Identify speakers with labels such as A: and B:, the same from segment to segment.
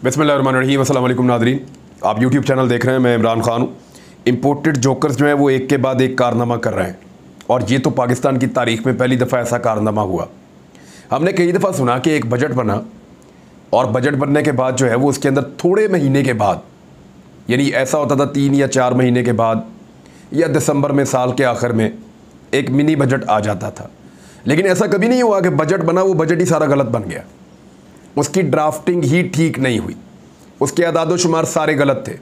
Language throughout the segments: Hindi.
A: बिस्मिल्लाहिर्रहमानिर्रहीम। अस्सलाम वालेकुम नाज़रीन, आप यूट्यूब चैनल देख रहे हैं। मैं इमरान खान हूँ। इम्पोर्टेड जोकर्स जो हैं वो एक के बाद एक कारनामा कर रहे हैं और ये तो पाकिस्तान की तारीख़ में पहली दफ़ा ऐसा कारनामा हुआ। हमने कई दफ़ा सुना कि एक बजट बना और बजट बनने के बाद जो है वो उसके अंदर थोड़े महीने के बाद, यानी ऐसा होता था 3 या 4 महीने के बाद या दिसंबर में साल के आखिर में एक मिनी बजट आ जाता था। लेकिन ऐसा कभी नहीं हुआ कि बजट बना वो बजट ही सारा गलत बन गया। उसकी ड्राफ्टिंग ही ठीक नहीं हुई, उसके अदाद शुमार सारे गलत थे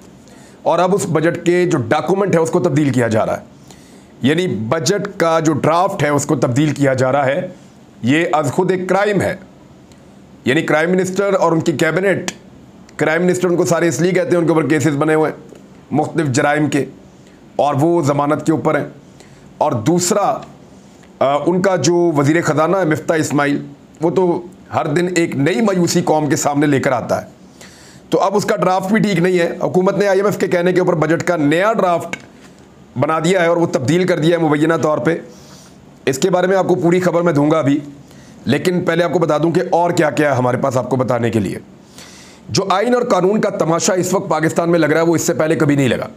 A: और अब उस बजट के जो डॉक्यूमेंट है उसको तब्दील किया जा रहा है। यानी बजट का जो ड्राफ्ट है उसको तब्दील किया जा रहा है। ये अज खुद एक क्राइम है। यानी क्राइम मिनिस्टर और उनकी कैबिनेट, क्राइम मिनिस्टर उनको सारे इसलिए कहते हैं, उनके ऊपर केसेस बने हुए हैं मुख्तलिफ जराइम के और वो ज़मानत के ऊपर हैं। और दूसरा उनका जो वज़ीर ख़जाना है मिफ्ता इस्माइल, वो तो हर दिन एक नई मायूसी कौम के सामने लेकर आता है। तो अब उसका ड्राफ्ट भी ठीक नहीं है। हुकूमत ने IMF के कहने के ऊपर बजट का नया ड्राफ्ट बना दिया है और वो तब्दील कर दिया है मुबैना तौर पे। इसके बारे में आपको पूरी खबर मैं दूंगा अभी, लेकिन पहले आपको बता दूं कि और क्या क्या है हमारे पास आपको बताने के लिए। जो आइन और कानून का तमाशा इस वक्त पाकिस्तान में लग रहा है वो इससे पहले कभी नहीं लगा।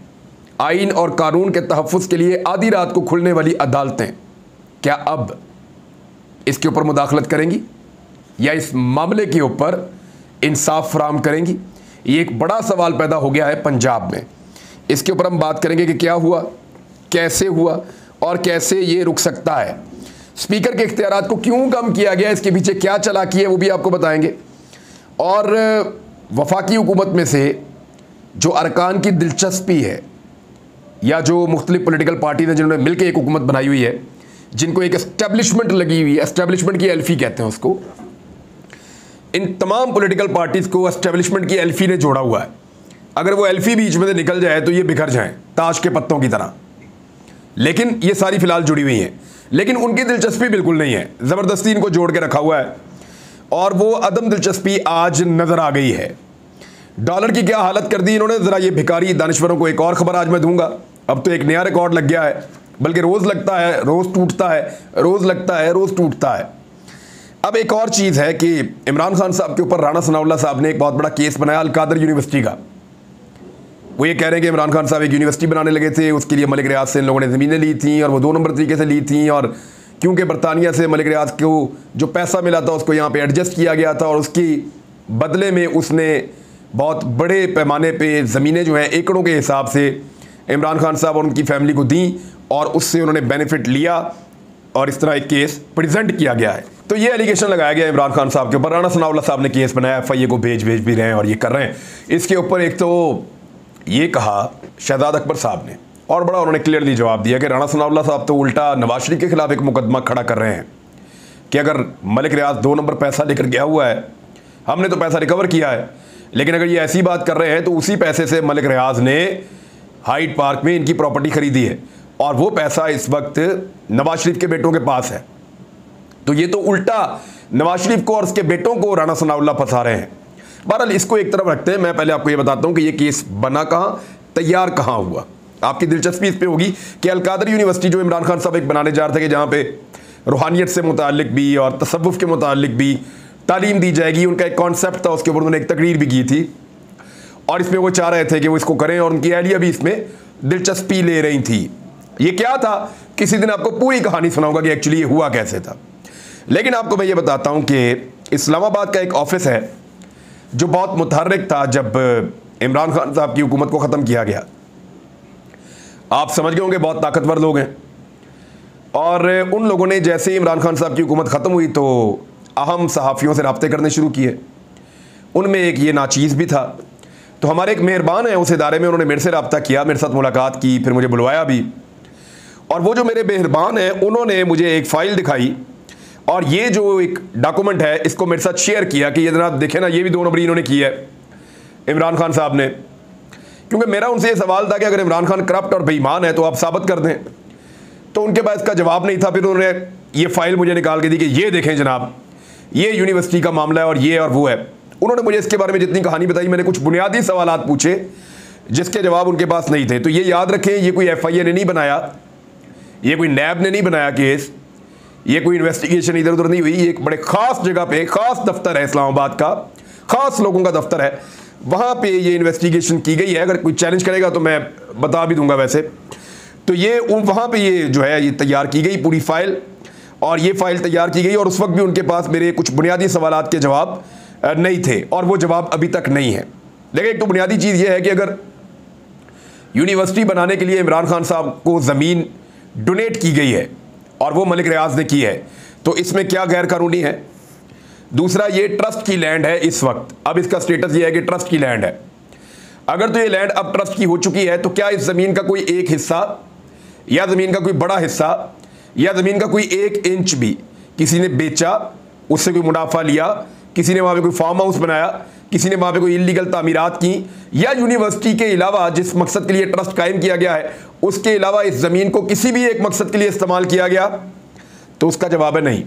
A: आइन और कानून के तहफ़्फ़ुज़ के लिए आधी रात को खुलने वाली अदालतें क्या अब इसके ऊपर मुदाखलत करेंगी या इस मामले के ऊपर इंसाफ फराहम करेंगी? ये एक बड़ा सवाल पैदा हो गया है पंजाब में। इसके ऊपर हम बात करेंगे कि क्या हुआ, कैसे हुआ और कैसे ये रुक सकता है। स्पीकर के इख्तियारात को क्यों कम किया गया, इसके पीछे क्या चालाकी है वो भी आपको बताएंगे। और वफाकी हुकूमत में से जो अरकान की दिलचस्पी है या जो मुख्तलिफ पॉलिटिकल पार्टी ने जिन्होंने मिलकर एक हुकूमत बनाई हुई है, जिनको एक एस्टेब्लिशमेंट लगी हुई है, एस्टेब्लिशमेंट की एल्फी कहते हैं उसको, इन तमाम पॉलिटिकल पार्टीज़ को एस्टेब्लिशमेंट की एल्फी ने जोड़ा हुआ है। अगर वो एल्फी बीच में से निकल जाए तो ये बिखर जाएं ताश के पत्तों की तरह। लेकिन ये सारी फिलहाल जुड़ी हुई हैं, लेकिन उनकी दिलचस्पी बिल्कुल नहीं है। ज़बरदस्ती इनको जोड़ के रखा हुआ है और वो अदम दिलचस्पी आज नज़र आ गई है। डॉलर की क्या हालत कर दी इन्होंने, ज़रा ये भिखारी दानिश्वरों को एक और ख़बर आज मैं दूंगा। अब तो एक नया रिकॉर्ड लग गया है, बल्कि रोज़ लगता है रोज़ टूटता है, रोज़ लगता है रोज़ टूटता है। अब एक और चीज़ है कि इमरान खान साहब के ऊपर राणा सनाउल्लाह साहब ने एक बहुत बड़ा केस बनाया अल-कादर यूनिवर्सिटी का। वो ये कह रहे हैं कि इमरान खान साहब एक यूनिवर्सिटी बनाने लगे थे, उसके लिए मलिक रियाज से इन लोगों ने ज़मीनें ली थी और वो 2 नंबर तरीके से ली थी, और क्योंकि बरतानिया से मलिक रियाज को जो पैसा मिला था उसको यहाँ पे एडजस्ट किया गया था और उसकी बदले में उसने बहुत बड़े पैमाने पे ज़मीनें जो हैं एकड़ों के हिसाब से इमरान खान साहब और उनकी फैमिली को दी और उससे उन्होंने बेनिफिट लिया और इस तरह एक केस प्रेजेंट किया गया है। तो ये एलिगेशन लगाया गया इमरान खान साहब के ऊपर। राणा सनाउल्लाह साहब ने केस बनाया, FIA को भेज भी रहे हैं और ये कर रहे हैं। इसके ऊपर एक तो ये कहा शहजाद अकबर साहब ने, और बड़ा उन्होंने क्लियरली जवाब दिया कि राणा सनाउल्लाह साहब तो उल्टा नवाज शरीफ के खिलाफ एक मुकदमा खड़ा कर रहे हैं कि अगर मलिक रियाज 2 नंबर पैसा लेकर गया हुआ है, हमने तो पैसा रिकवर किया है, लेकिन अगर ये ऐसी बात कर रहे हैं तो उसी पैसे से मलिक रियाज ने हाइड पार्क में इनकी प्रॉपर्टी खरीदी है और वो पैसा इस वक्त नवाज शरीफ के बेटों के पास है। तो ये तो उल्टा नवाज शरीफ को और उसके बेटों को राणा सनाउल्लाह फंसा रहे हैं। बहरहाल इसको एक तरफ रखते हैं, मैं पहले आपको ये बताता हूँ कि ये केस बना कहाँ, तैयार कहाँ हुआ। आपकी दिलचस्पी इस पर होगी कि अल-कादर यूनिवर्सिटी जो इमरान खान साहब एक बनाने जा रहे थे कि जहाँ पे रूहानियत से मुतालिक भी और तसव्वुफ के मुतालिक भी तालीम दी जाएगी, उनका एक कॉन्सेप्ट था, उसके ऊपर उन्होंने एक तकरीर भी की थी और इसमें वो चाह रहे थे कि वो इसको करें और उनकी अहलिया भी इसमें दिलचस्पी ले रही थी। ये क्या था, किसी दिन आपको पूरी कहानी सुनाऊंगा कि एक्चुअली ये हुआ कैसे था। लेकिन आपको मैं ये बताता हूँ कि इस्लामाबाद का एक ऑफिस है जो बहुत मुतहर्रिक था जब इमरान खान साहब की हुकूमत को ख़त्म किया गया। आप समझ गए होंगे बहुत ताकतवर लोग हैं और उन लोगों ने जैसे ही इमरान खान साहब की हुकूमत ख़त्म हुई तो अहम सहाफ़ियों से रब्ते करने शुरू किए। उनमें एक ये नाचीज़ भी था। तो हमारे एक मेहरबान है उस इदारे में, उन्होंने मेरे से रब्ता किया, मेरे साथ मुलाकात की, फिर मुझे बुलवाया भी। और वो जो मेरे मेहरबान हैं उन्होंने मुझे एक फ़ाइल दिखाई और ये जो एक डॉक्यूमेंट है इसको मेरे साथ शेयर किया कि ये जनाब देखें ना, ये भी 2 नंबरी इन्होंने की है इमरान खान साहब ने। क्योंकि मेरा उनसे ये सवाल था कि अगर इमरान खान करप्ट और बेईमान है तो आप साबित कर दें, तो उनके पास इसका जवाब नहीं था। फिर उन्होंने ये फ़ाइल मुझे निकाल के दी कि ये देखें जनाब, ये यूनिवर्सिटी का मामला है और ये और वो है। उन्होंने मुझे इसके बारे में जितनी कहानी बताई, मैंने कुछ बुनियादी सवालात पूछे जिसके जवाब उनके पास नहीं थे। तो ये याद रखें, ये कोई FIA ने नहीं बनाया, ये कोई नैब ने नहीं बनाया केस, ये कोई इन्वेस्टिगेशन इधर उधर नहीं हुई। ये एक बड़े ख़ास जगह पे ख़ास दफ्तर है इस्लामाबाद का, ख़ास लोगों का दफ्तर है वहाँ पे ये इन्वेस्टिगेशन की गई है। अगर कोई चैलेंज करेगा तो मैं बता भी दूंगा। वैसे तो ये वहाँ पे ये जो है ये तैयार की गई पूरी फाइल, और ये फाइल तैयार की गई, और उस वक्त भी उनके पास मेरे कुछ बुनियादी सवालात के जवाब नहीं थे, और वो जवाब अभी तक नहीं है। लेकिन एक तो बुनियादी चीज़ ये है कि अगर यूनिवर्सिटी बनाने के लिए इमरान खान साहब को ज़मीन डोनेट की गई है और वो मलिक रियाज ने की है, तो इसमें क्या गैर कानूनी है। दूसरा, ये ट्रस्ट की लैंड है इस वक्त, अब इसका स्टेटस ये है कि ट्रस्ट की लैंड है। अगर तो ये लैंड अब ट्रस्ट की हो चुकी है, तो क्या इस ज़मीन का कोई एक हिस्सा या ज़मीन का कोई बड़ा हिस्सा या ज़मीन का कोई 1 इंच भी किसी ने बेचा, उससे कोई मुनाफा लिया, किसी ने वहाँ पे कोई फार्म हाउस बनाया, किसी ने वहाँ पे कोई इलीगल तामीरात की, या यूनिवर्सिटी के अलावा जिस मकसद के लिए ट्रस्ट कायम किया गया है उसके अलावा इस ज़मीन को किसी भी एक मकसद के लिए इस्तेमाल किया गया, तो उसका जवाब है नहीं।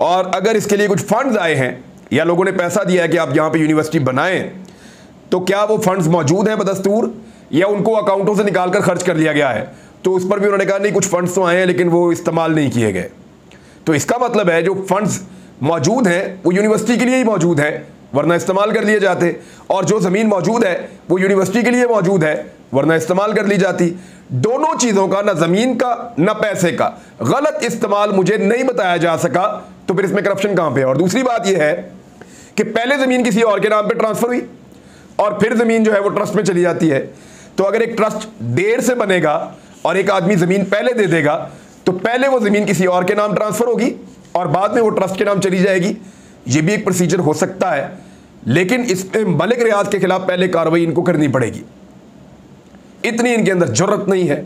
A: और अगर इसके लिए कुछ फंड्स आए हैं या लोगों ने पैसा दिया है कि आप यहाँ पे यूनिवर्सिटी बनाएं, तो क्या वो फंड्स मौजूद हैं बदस्तूर, या उनको अकाउंटों से निकाल कर खर्च कर लिया गया है। तो उस पर भी उन्होंने कहा नहीं, कुछ फंड्स तो आए हैं लेकिन वो इस्तेमाल नहीं किए गए। तो इसका मतलब है जो फंड्स मौजूद हैं वो यूनिवर्सिटी के लिए ही मौजूद है, वरना इस्तेमाल कर लिए जाते, और जो ज़मीन मौजूद है वो यूनिवर्सिटी के लिए मौजूद है, वरना इस्तेमाल कर ली जाती। दोनों चीज़ों का, ना ज़मीन का ना पैसे का, गलत इस्तेमाल मुझे नहीं बताया जा सका, तो फिर इसमें करप्शन कहाँ पे है। और दूसरी बात यह है कि पहले ज़मीन किसी और के नाम पे ट्रांसफ़र हुई और फिर ज़मीन जो है वो ट्रस्ट में चली जाती है। तो अगर एक ट्रस्ट देर से बनेगा और एक आदमी ज़मीन पहले दे देगा, तो पहले वो ज़मीन किसी और के नाम ट्रांसफ़र होगी और बाद में वो ट्रस्ट के नाम चली जाएगी। ये भी एक प्रोसीजर हो सकता है, लेकिन इस पे मलिक रियाज के खिलाफ पहले कार्रवाई इनको करनी पड़ेगी। इतनी इनके अंदर जुर्रत नहीं है।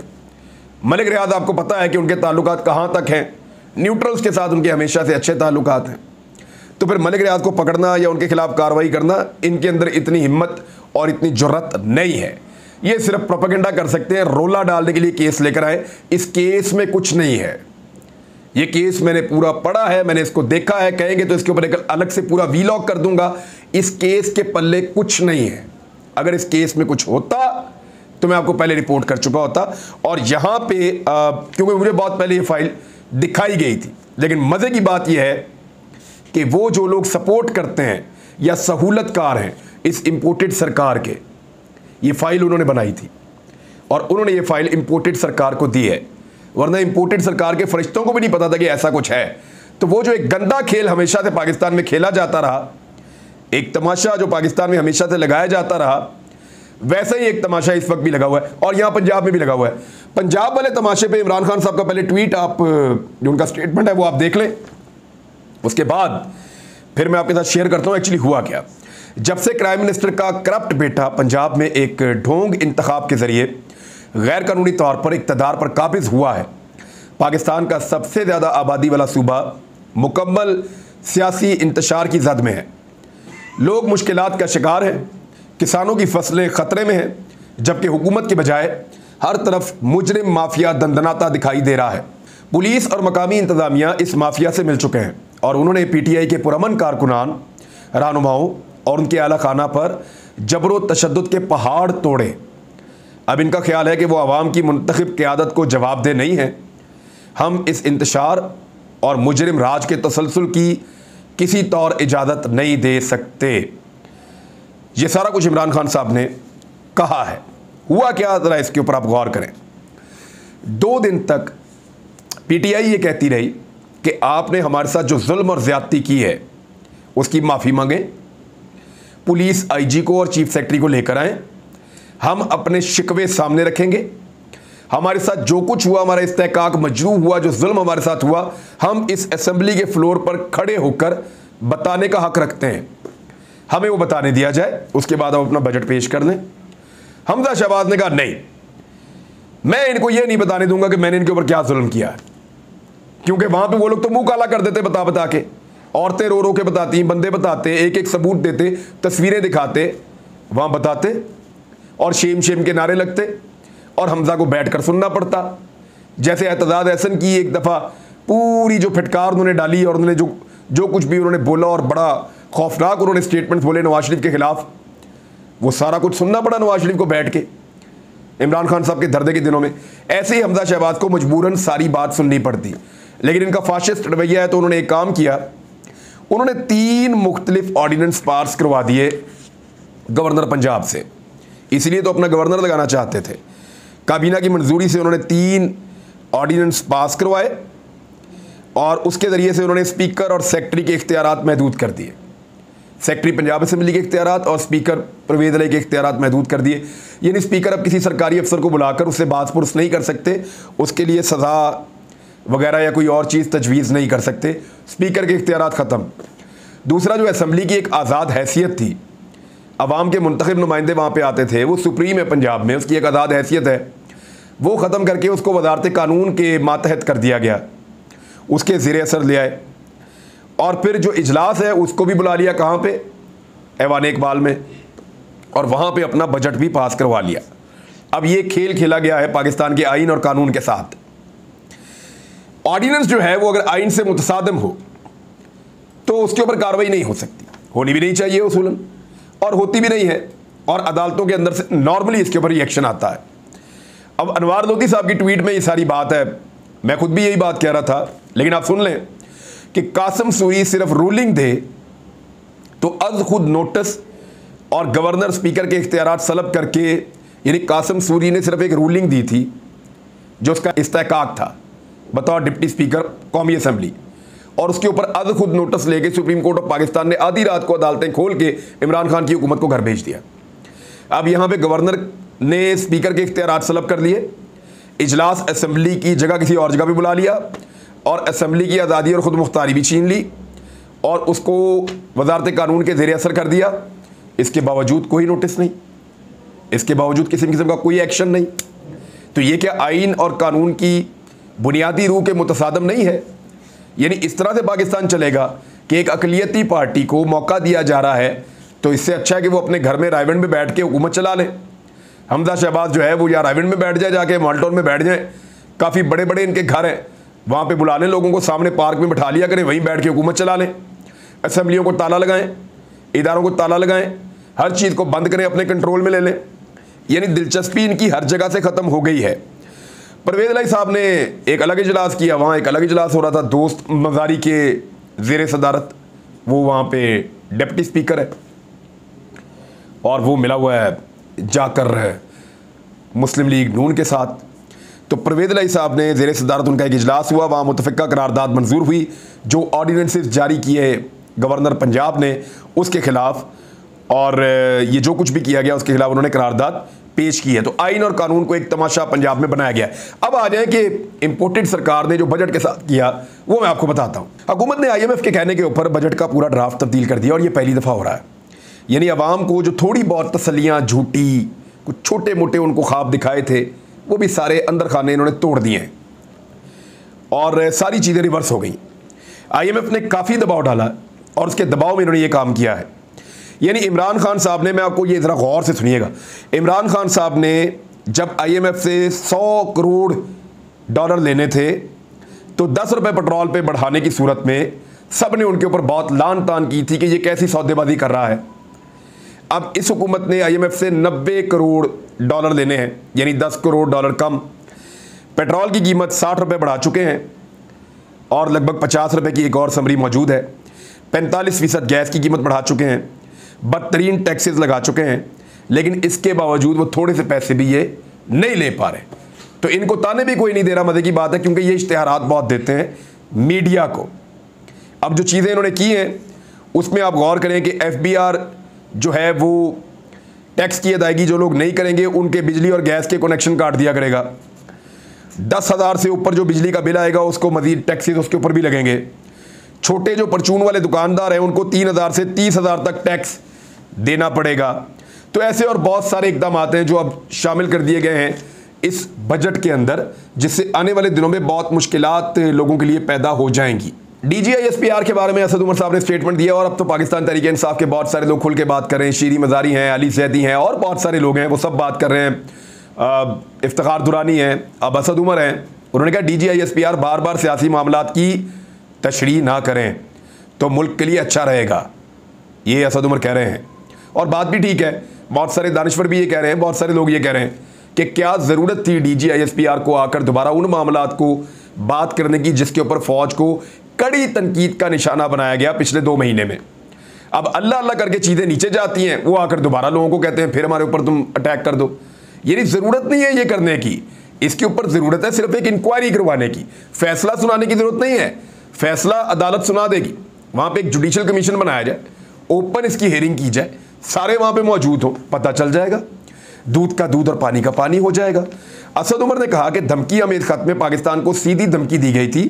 A: मलिक रियाज, आपको पता है कि उनके ताल्लुकात कहाँ तक हैं, न्यूट्रल्स के साथ उनके हमेशा से अच्छे ताल्लुकात हैं। तो फिर मलिक रियाज को पकड़ना या उनके खिलाफ कार्रवाई करना, इनके अंदर इतनी हिम्मत और इतनी जुर्रत नहीं है। ये सिर्फ प्रोपेगेंडा कर सकते हैं, रोला डालने के लिए केस लेकर आए। इस केस में कुछ नहीं है। ये केस मैंने पूरा पढ़ा है, मैंने इसको देखा है। कहेंगे तो इसके ऊपर एक अलग से पूरा वीलॉग कर दूंगा। इस केस के पल्ले कुछ नहीं है। अगर इस केस में कुछ होता तो मैं आपको पहले रिपोर्ट कर चुका होता। और यहाँ पे क्योंकि मुझे बहुत पहले ये फाइल दिखाई गई थी, लेकिन मज़े की बात यह है कि वो जो लोग सपोर्ट करते हैं या सहूलतकार हैं इस इंपोर्टेड सरकार के, ये फाइल उन्होंने बनाई थी और उन्होंने ये फाइल इंपोर्टेड सरकार को दी है, वरना इंपोर्टेड सरकार के फरिश्तों को भी नहीं पता था कि ऐसा कुछ है। तो वो जो एक गंदा खेल हमेशा से पाकिस्तान में खेला जाता रहा, एक तमाशा जो पाकिस्तान में हमेशा से लगाया जाता रहा, वैसा ही एक तमाशा इस वक्त भी लगा हुआ है और यहाँ पंजाब में भी लगा हुआ है। पंजाब वाले तमाशे पे इमरान खान साहब का पहले ट्वीट, आप जो उनका स्टेटमेंट है वो आप देख लें, उसके बाद फिर मैं आपके साथ शेयर करता हूँ एक्चुअली हुआ क्या। जब से प्राइम मिनिस्टर का करप्ट बेटा पंजाब में एक ढोंग इंतखाब के जरिए गैर कानूनी तौर पर इक़्तिदार पर काबिज हुआ है, पाकिस्तान का सबसे ज़्यादा आबादी वाला सूबा मुकम्मल सियासी इंतशार की जद में है। लोग मुश्किलात का शिकार हैं, किसानों की फसलें ख़तरे में हैं, जबकि हुकूमत के बजाय हर तरफ मुजरिम माफिया दंदनाता दिखाई दे रहा है। पुलिस और मकामी इंतज़ामिया इस माफिया से मिल चुके हैं और उन्होंने PTI के पुरअमन कारकुनान, रहनुमाओं और उनके आला खाना पर जबरो तशद्दुद के पहाड़ तोड़े। अब इनका ख्याल है कि वो आवाम की मुंतखब क़यादत को जवाबदेह नहीं है। हम इस इंतशार और मुजरिम राज के तसलसल की किसी तौर इजाज़त नहीं दे सकते। ये सारा कुछ इमरान खान साहब ने कहा है। हुआ क्या, ज़रा इसके ऊपर आप गौर करें। 2 दिन तक PTI ये कहती रही कि आपने हमारे साथ जो जुल्म और ज़्यादती की है उसकी माफ़ी मांगें, पुलिस IG को और चीफ सेक्रेटरी को लेकर आएँ, हम अपने शिकवे सामने रखेंगे, हमारे साथ जो कुछ हुआ, हमारा इस्तेहकाक मजरूह हुआ, जो जुल्म हमारे साथ हुआ, हम इस असेंबली के फ्लोर पर खड़े होकर बताने का हक रखते हैं। हमें वो बताने दिया जाए, उसके बाद हम अपना बजट पेश कर दें। हमजा शहबाज ने कहा नहीं, मैं इनको ये नहीं बताने दूंगा कि मैंने इनके ऊपर क्या जुल्म किया है, क्योंकि वहाँ पे वो लोग तो मुंह काला कर देते बता बता के, औरतें रो रो के बताती, बंदे बताते, एक एक सबूत देते, तस्वीरें दिखाते, वहाँ बताते और शेम शेम के नारे लगते और हमजा को बैठकर सुनना पड़ता। जैसे एतजाज एहसन की एक दफ़ा पूरी जो फटकार उन्होंने डाली और उन्होंने जो कुछ भी उन्होंने बोला और बड़ा खौफनाक उन्होंने स्टेटमेंट्स बोले नवाज शरीफ के खिलाफ, वो सारा कुछ सुनना पड़ा नवाज शरीफ को बैठ के इमरान खान साहब के धरदे के दिनों में। ऐसे ही हमजा शहबाज को मजबूरन सारी बात सुननी पड़ती, लेकिन इनका फाशिस्ट रवैया है तो उन्होंने एक काम किया, उन्होंने 3 मुख्तलिफ ऑर्डिनेंस पास करवा दिए गवर्नर पंजाब से, इसलिए तो अपना गवर्नर लगाना चाहते थे। काबीना की मंजूरी से उन्होंने 3 ऑर्डिनेंस पास करवाए और उसके ज़रिए से उन्होंने स्पीकर और सेक्रेटरी के इख्तियारात महदूद कर दिए। सेक्रेटरी पंजाब असम्बली के इख्तियारात और स्पीकर परवेज़ इलाही के इख्तियारात महदूद कर दिए। यानी स्पीकर अब किसी सरकारी अफसर को बुलाकर उससे बात पुरस नहीं कर सकते, उसके लिए सज़ा वगैरह या कोई और चीज़ तजवीज़ नहीं कर सकते। स्पीकर के इख्तियारात ख़त्म। दूसरा, जो असम्बली की एक आज़ाद हैसियत थी, अवाम के मुंतखब नुमाइंदे वहाँ पे आते थे, वो सुप्रीम है पंजाब में, उसकी एक आज़ाद हैसियत है, वो ख़त्म करके उसको वजारत कानून के मातहत कर दिया गया, उसके ज़ेर असर ले आए। और फिर जो इजलास है उसको भी बुला लिया, कहाँ पे, ऐवान इकबाल में, और वहाँ पे अपना बजट भी पास करवा लिया। अब ये खेल खेला गया है पाकिस्तान के आइन और कानून के साथ। ऑर्डिनेंस जो है वो अगर आइन से मुतसादम हो तो उसके ऊपर कार्रवाई नहीं हो सकती, होनी भी नहीं चाहिए उसूलन, और होती भी नहीं है, और अदालतों के अंदर से नॉर्मली इसके ऊपर रिएक्शन आता है। अब अनवार लोधी साहब की ट्वीट में ये सारी बात है, मैं खुद भी यही बात कह रहा था, लेकिन आप सुन लें कि कासिम सूरी सिर्फ रूलिंग दे तो अज खुद नोटिस और गवर्नर स्पीकर के इख्तियारात सलब करके, यानी कासिम सूरी ने सिर्फ एक रूलिंग दी थी जो उसका इस्तेहकाक था बतौर डिप्टी स्पीकर कौमी असम्बली, और उसके ऊपर अज खुद नोटिस लेके सुप्रीम कोर्ट ऑफ पाकिस्तान ने आधी रात को अदालतें खोल के इमरान खान की हुकूमत को घर भेज दिया। अब यहाँ पे गवर्नर ने स्पीकर के इख्तियारात सलब कर लिए, इजलास असम्बली की जगह किसी और जगह भी बुला लिया, और असम्बली की आज़ादी और ख़ुद मुख्तारी भी छीन ली, और उसको वजारत कानून के ज़ेर असर कर दिया। इसके बावजूद कोई नोटिस नहीं, इसके बावजूद किसी किस्म का कोई एक्शन नहीं। तो ये क्या आइन और कानून की बुनियादी रूह के मुतसादम नहीं है? यानी इस तरह से पाकिस्तान चलेगा कि एक अक़लियती पार्टी को मौका दिया जा रहा है, तो इससे अच्छा है कि वो अपने घर में रायविंड में बैठ के हुकूमत चला लें। हमजा शहबाज जो है वो या रायविंड में बैठ जाए, जाके माल्टोन में बैठ जाए, काफ़ी बड़े बड़े इनके घर हैं, वहाँ पे बुला लें लोगों को, सामने पार्क में बिठा लिया करें, वहीं बैठ के हुकूमत चला लें। असम्बलियों को ताला लगाएं, इदारों को ताला लगाएं, हर चीज़ को बंद करें, अपने कंट्रोल में ले लें। यानी दिलचस्पी इनकी हर जगह से ख़त्म हो गई है। परवेज़ इलाही साहब ने एक अलग इजलास किया, वहाँ एक अलग इजलास हो रहा था दोस्त मज़ारी के ज़ेर सदारत, वो वहाँ पे डिप्टी स्पीकर है और वो मिला हुआ है जाकर मुस्लिम लीग नून के साथ। तो परवेज़ इलाही साहब ने ज़ेर सदारत उनका एक इजलास हुआ, वहाँ मुतफ़िक़ा करारदाद मंजूर हुई, जो ऑर्डिनेंसेस जारी किए गवर्नर पंजाब ने उसके ख़िलाफ़, और ये जो कुछ भी किया गया उसके खिलाफ उन्होंने करारदाद पेश की है। तो आइन और कानून को एक तमाशा पंजाब में बनाया गया है। अब आ जाए कि इंपोर्टेड सरकार ने जो बजट के साथ किया वो मैं आपको बताता हूँ। हुकूमत ने IMF के कहने के ऊपर बजट का पूरा ड्राफ्ट तब्दील कर दिया, और ये पहली दफ़ा हो रहा है। यानी अवाम को जो थोड़ी बहुत तसल्लियाँ झूठी, कुछ छोटे मोटे उनको ख्वाब दिखाए थे, वो भी सारे अंदर खाने इन्होंने तोड़ दिए हैं और सारी चीज़ें रिवर्स हो गई। IMF ने काफ़ी दबाव डाला और उसके दबाव में इन्होंने ये काम किया है। यानी इमरान खान साहब ने, मैं आपको ये ज़रा गौर से सुनिएगा, इमरान खान साहब ने जब IMF से 100 करोड़ डॉलर लेने थे तो 10 रुपये पेट्रोल पे बढ़ाने की सूरत में सब ने उनके ऊपर बहुत लान तान की थी कि ये कैसी सौदेबाजी कर रहा है। अब इस हुकूमत ने IMF से 90 करोड़ डॉलर लेने हैं, यानी 10 करोड़ डॉलर कम। पेट्रोल की कीमत 60 रुपये बढ़ा चुके हैं और लगभग 50 रुपये की एक और समरी मौजूद है। 45% गैस की कीमत बढ़ा चुके हैं, बदतरीन टैक्सेस लगा चुके हैं, लेकिन इसके बावजूद वो थोड़े से पैसे भी ये नहीं ले पा रहे। तो इनको ताने भी कोई नहीं दे रहा, मज़े की बात है, क्योंकि ये इश्तिहारात बहुत देते हैं मीडिया को। अब जो चीज़ें इन्होंने की हैं उसमें आप गौर करें कि FBR जो है वो टैक्स की अदायगी जो लोग नहीं करेंगे उनके बिजली और गैस के कनेक्शन काट दिया करेगा। 10,000 से ऊपर जो बिजली का बिल आएगा उसको मज़ीद टैक्सेस उसके ऊपर भी लगेंगे। छोटे जो परचून वाले दुकानदार हैं उनको 3,000 से 30,000 तक टैक्स देना पड़ेगा। तो ऐसे और बहुत सारे इकदाम आते हैं जो अब शामिल कर दिए गए हैं इस बजट के अंदर, जिससे आने वाले दिनों में बहुत मुश्किलात लोगों के लिए पैदा हो जाएंगी। DGI-SPR के बारे में असद उमर साहब ने स्टेटमेंट दिया, और अब तो पाकिस्तान तहरीक इंसाफ के बहुत सारे लोग खुल के बात कर रहे हैं। शीरी मज़ारी हैं, अली ज़ैदी हैं और बहुत सारे लोग हैं, वो सब बात कर रहे हैं। इफ्तिखार दुरानी हैं, अब असद उमर हैं। उन्होंने कहा DGI-SPR बार बार सियासी मामलात की तशरीह ना करें तो मुल्क के लिए अच्छा रहेगा, ये असद उमर कह रहे हैं। और बात भी ठीक है, बहुत सारे दानिश्वर भी ये कह रहे हैं, बहुत सारे लोग ये कह रहे हैं कि क्या ज़रूरत थी DGI-SPR को आकर दोबारा उन मामलात को बात करने की जिसके ऊपर फ़ौज को कड़ी तनकीद का निशाना बनाया गया पिछले 2 महीने में। अब अल्लाह अल्लाह करके चीज़ें नीचे जाती हैं, वो आकर दोबारा लोगों को कहते हैं फिर हमारे ऊपर तुम अटैक कर दो। यानी ज़रूरत नहीं है ये करने की, इसके ऊपर ज़रूरत है सिर्फ एक इंक्वायरी करवाने की। फैसला सुनाने की ज़रूरत नहीं है, फैसला अदालत सुना देगी। वहाँ पे एक जुडिशल कमीशन बनाया जाए, ओपन इसकी हेयरिंग की जाए, सारे वहाँ पे मौजूद हो, पता चल जाएगा, दूध का दूध और पानी का पानी हो जाएगा। असद उमर ने कहा कि धमकी अमीर खत में पाकिस्तान को सीधी धमकी दी गई थी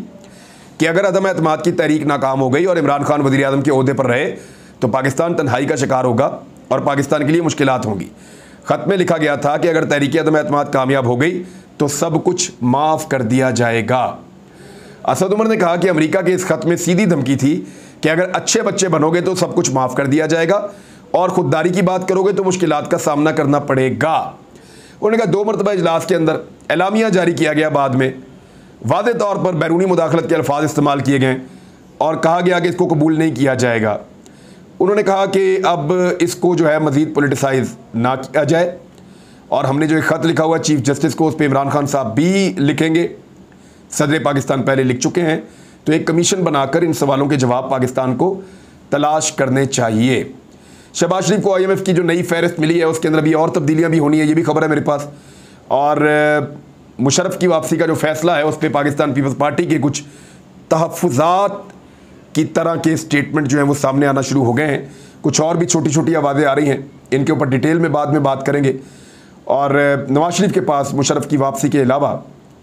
A: कि अगर अदम एतमाद की तहरीक नाकाम हो गई और इमरान खान वज़ीर आज़म के ओहदे पर रहे तो पाकिस्तान तन्हाई का शिकार होगा और पाकिस्तान के लिए मुश्किलात होंगी। ख़त में लिखा गया था कि अगर तहरीक अदम एतमाद कामयाब हो गई तो सब कुछ माफ़ कर दिया जाएगा। असद उमर ने कहा कि अमेरिका के इस खत में सीधी धमकी थी कि अगर अच्छे बच्चे बनोगे तो सब कुछ माफ़ कर दिया जाएगा और ख़ुददारी की बात करोगे तो मुश्किलात का सामना करना पड़ेगा। उन्होंने कहा 2 मरतबा इजलास के अंदर एलामिया जारी किया गया, बाद में वाज़े तौर पर बैरूनी मुदाखलत के अल्फाज इस्तेमाल किए गए और कहा गया कि इसको कबूल नहीं किया जाएगा। उन्होंने कहा कि अब इसको जो है मज़ीद पोलिटिसाइज ना किया जाए और हमने जो एक ख़त लिखा हुआ चीफ जस्टिस को, उस पर इमरान खान साहब भी लिखेंगे, सदर पाकिस्तान पहले लिख चुके हैं, तो एक कमीशन बनाकर इन सवालों के जवाब पाकिस्तान को तलाश करने चाहिए। शहबाज शरीफ को IMF की जो नई फहरिस्त मिली है उसके अंदर अभी और तब्दीलियाँ भी होनी है, ये भी खबर है मेरे पास। और मुशर्रफ की वापसी का जो फैसला है उस पर पाकिस्तान पीपल्स पार्टी के कुछ तहफ़्फ़ुज़ात की तरह के स्टेटमेंट जो हैं वो सामने आना शुरू हो गए हैं। कुछ और भी छोटी छोटी आवाज़ें आ रही हैं, इनके ऊपर डिटेल में बाद में बात करेंगे। और नवाज शरीफ के पास मुशर्रफ की वापसी के अलावा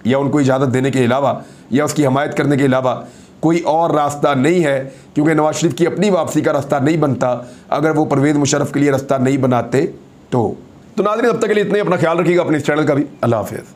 A: या उनको इजाज़त देने के अलावा या उसकी हमायत करने के अलावा कोई और रास्ता नहीं है, क्योंकि नवाज शरीफ की अपनी वापसी का रास्ता नहीं बनता अगर वो परवेज़ मुशर्रफ के लिए रास्ता नहीं बनाते तो नाज़रीन अब तक के लिए इतने, अपना ख्याल रखिएगा, अपने इस चैनल का भी। अल्लाह हाफ़िज़।